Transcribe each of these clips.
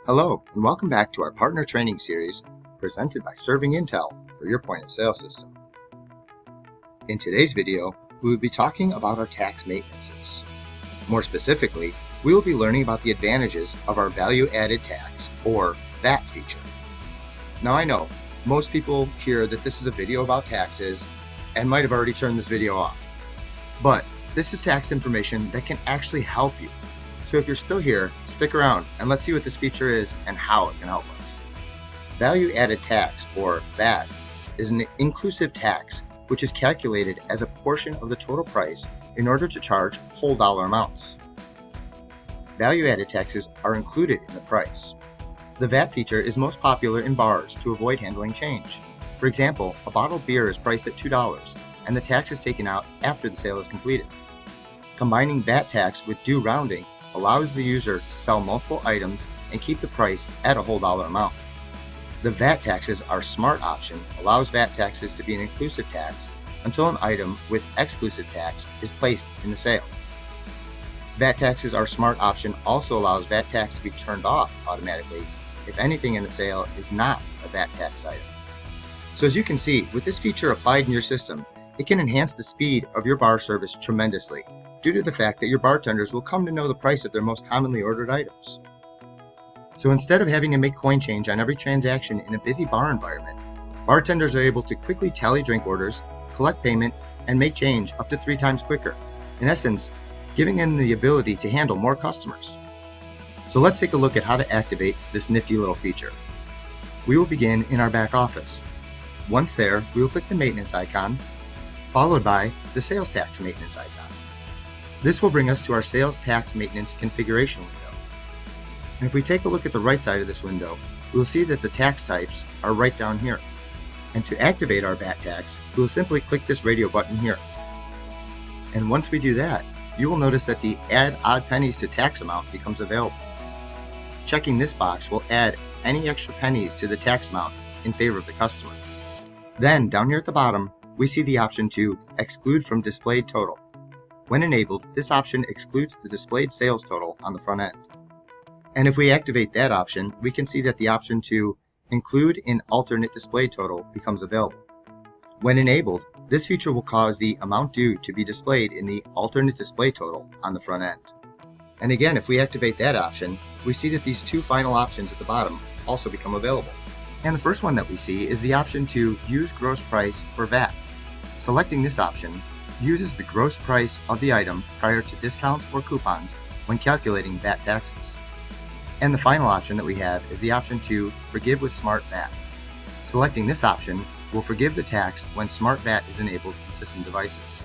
Hello, and welcome back to our partner training series presented by ServingIntel for your point of sale system. In today's video, we will be talking about our tax maintenances. More specifically, we will be learning about the advantages of our value-added tax, or VAT feature. Now I know, most people hear that this is a video about taxes and might have already turned this video off. But this is tax information that can actually help you. So if you're still here, stick around and let's see what this feature is and how it can help us. Value-added tax, or VAT, is an inclusive tax which is calculated as a portion of the total price in order to charge whole dollar amounts. Value-added taxes are included in the price. The VAT feature is most popular in bars to avoid handling change. For example, a bottle of beer is priced at $2 and the tax is taken out after the sale is completed. Combining VAT tax with due rounding allows the user to sell multiple items and keep the price at a whole dollar amount. The VAT taxes are smart option allows VAT taxes to be an inclusive tax until an item with exclusive tax is placed in the sale. VAT taxes are smart option also allows VAT tax to be turned off automatically if anything in the sale is not a VAT tax item. So as you can see, with this feature applied in your system, it can enhance the speed of your bar service tremendously due to the fact that your bartenders will come to know the price of their most commonly ordered items. So instead of having to make coin change on every transaction in a busy bar environment, bartenders are able to quickly tally drink orders, collect payment, and make change up to 3 times quicker. In essence, giving them the ability to handle more customers. So let's take a look at how to activate this nifty little feature. We will begin in our back office. Once there, we will click the maintenance icon, followed by the sales tax maintenance icon. This will bring us to our sales tax maintenance configuration window. And if we take a look at the right side of this window, we will see that the tax types are right down here. And to activate our VAT tax, we will simply click this radio button here. And once we do that, you will notice that the Add Odd Pennies to Tax Amount becomes available. Checking this box will add any extra pennies to the tax amount in favor of the customer. Then, down here at the bottom, we see the option to exclude from displayed total. When enabled, this option excludes the displayed sales total on the front end. And if we activate that option, we can see that the option to include in alternate display total becomes available. When enabled, this feature will cause the amount due to be displayed in the alternate display total on the front end. And again, if we activate that option, we see that these 2 final options at the bottom also become available. And the first one that we see is the option to use gross price for VAT. Selecting this option uses the gross price of the item prior to discounts or coupons when calculating VAT taxes. And the final option that we have is the option to forgive with Smart VAT. Selecting this option will forgive the tax when Smart VAT is enabled in system devices.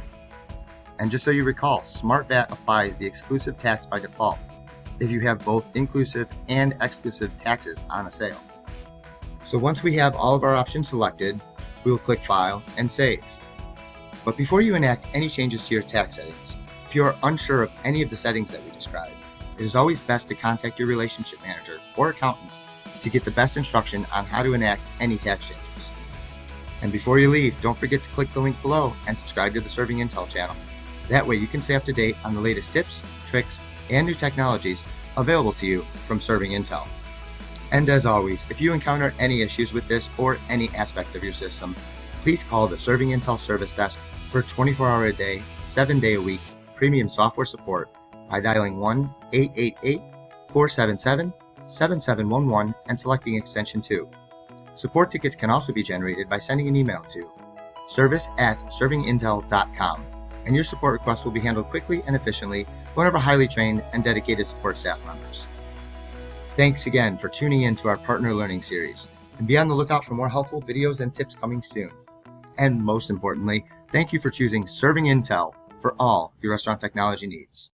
And just so you recall, Smart VAT applies the exclusive tax by default if you have both inclusive and exclusive taxes on a sale. So once we have all of our options selected, we will click File and Save. But before you enact any changes to your tax settings, if you are unsure of any of the settings that we described, it is always best to contact your relationship manager or accountant to get the best instruction on how to enact any tax changes. And before you leave, don't forget to click the link below and subscribe to the ServingIntel channel. That way you can stay up to date on the latest tips, tricks, and new technologies available to you from ServingIntel. And as always, if you encounter any issues with this or any aspect of your system, please call the ServingIntel service desk for 24-hour-a-day, 7-day-a-week premium software support by dialing 1-888-477-7711 and selecting extension 2. Support tickets can also be generated by sending an email to service@servingintel.com, and your support request will be handled quickly and efficiently by one of our highly trained and dedicated support staff members. Thanks again for tuning in to our Partner Learning Series, and be on the lookout for more helpful videos and tips coming soon. And most importantly, thank you for choosing ServingIntel for all your restaurant technology needs.